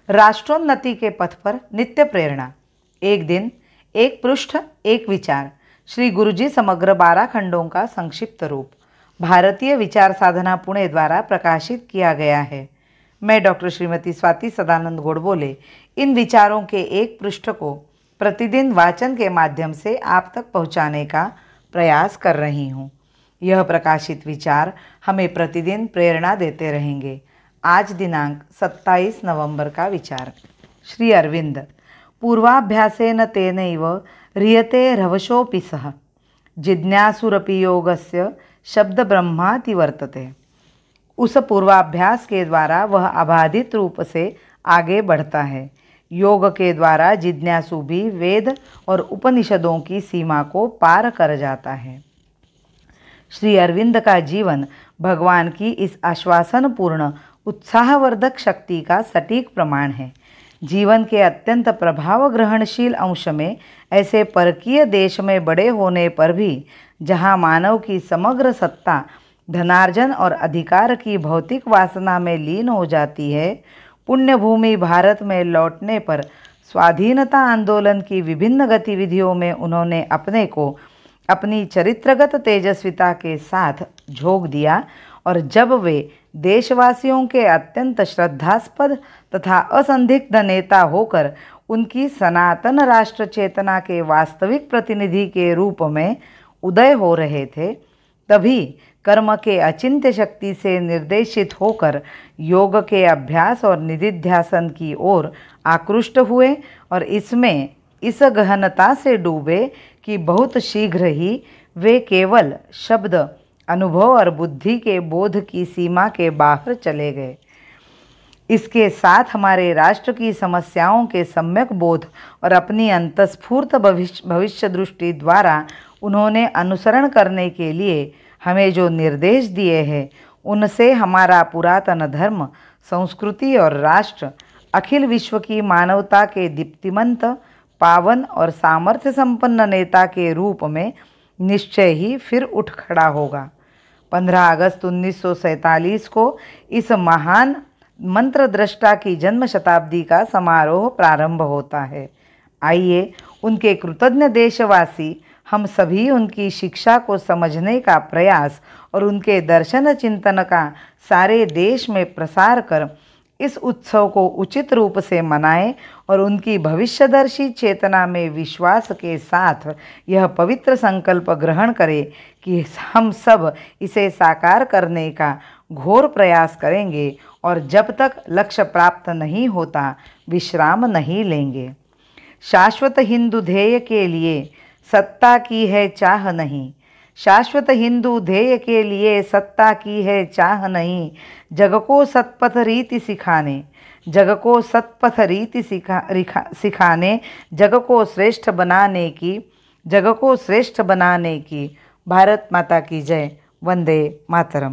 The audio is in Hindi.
राष्ट्रोन्नति के पथ पर नित्य प्रेरणा। एक दिन, एक पृष्ठ, एक विचार। श्री गुरुजी समग्र 12 खंडों का संक्षिप्त रूप भारतीय विचार साधना पुणे द्वारा प्रकाशित किया गया है। मैं डॉक्टर श्रीमती स्वाति सदानंद गोडबोले इन विचारों के एक पृष्ठ को प्रतिदिन वाचन के माध्यम से आप तक पहुंचाने का प्रयास कर रही हूं। यह प्रकाशित विचार हमें प्रतिदिन प्रेरणा देते रहेंगे। आज दिनांक 27 नवंबर का विचार। श्री अरविंद। पूर्वाभ्यासेन तेनैव ह्रियते रवशोऽपि सः जिज्ञासुरपि योगस्य शब्द ब्रह्माति वर्तते। उस पूर्वाभ्यास के द्वारा वह अबाधित रूप से आगे बढ़ता है। योग के द्वारा जिज्ञासु भी वेद और उपनिषदों की सीमा को पार कर जाता है। श्री अरविंद का जीवन भगवान की इस आश्वासनपूर्ण उत्साहवर्धक शक्ति का सटीक प्रमाण है। जीवन के अत्यंत प्रभाव ग्रहणशील अंश में ऐसे परकीय देश में बड़े होने पर भी जहाँ मानव की समग्र सत्ता धनार्जन और अधिकार की भौतिक वासना में लीन हो जाती है, पुण्यभूमि भारत में लौटने पर स्वाधीनता आंदोलन की विभिन्न गतिविधियों में उन्होंने अपने को अपनी चरित्रगत तेजस्विता के साथ झोंक दिया और जब वे देशवासियों के अत्यंत श्रद्धास्पद तथा असंदिग्ध नेता होकर उनकी सनातन राष्ट्र चेतना के वास्तविक प्रतिनिधि के रूप में उदय हो रहे थे, तभी कर्म के अचिंत्य शक्ति से निर्देशित होकर योग के अभ्यास और निधिध्यासन की ओर आकृष्ट हुए और इसमें इस गहनता से डूबे कि बहुत शीघ्र ही वे केवल शब्द, अनुभव और बुद्धि के बोध की सीमा के बाहर चले गए। इसके साथ हमारे राष्ट्र की समस्याओं के सम्यक बोध और अपनी अंतस्फूर्त भविष्य दृष्टि द्वारा उन्होंने अनुसरण करने के लिए हमें जो निर्देश दिए हैं, उनसे हमारा पुरातन धर्म, संस्कृति और राष्ट्र अखिल विश्व की मानवता के दीप्तिमंत, पावन और सामर्थ्य संपन्न नेता के रूप में निश्चय ही फिर उठ खड़ा होगा। 15 अगस्त 1947 को इस महान मंत्र दृष्टा की जन्म शताब्दी का समारोह प्रारंभ होता है। आइए उनके कृतज्ञ देशवासी हम सभी उनकी शिक्षा को समझने का प्रयास और उनके दर्शन चिंतन का सारे देश में प्रसार कर इस उत्सव को उचित रूप से मनाएं और उनकी भविष्यदर्शी चेतना में विश्वास के साथ यह पवित्र संकल्प ग्रहण करें कि हम सब इसे साकार करने का घोर प्रयास करेंगे और जब तक लक्ष्य प्राप्त नहीं होता विश्राम नहीं लेंगे। शाश्वत हिंदू ध्येय के लिए सत्ता की है चाह नहीं, शाश्वत हिंदू ध्येय के लिए सत्ता की है चाह नहीं। जग को सतपथ रीति सिखाने, जग को सतपथ रीति सिखाने, जग को श्रेष्ठ बनाने की, जग को श्रेष्ठ बनाने की। भारत माता की जय। वंदे मातरम।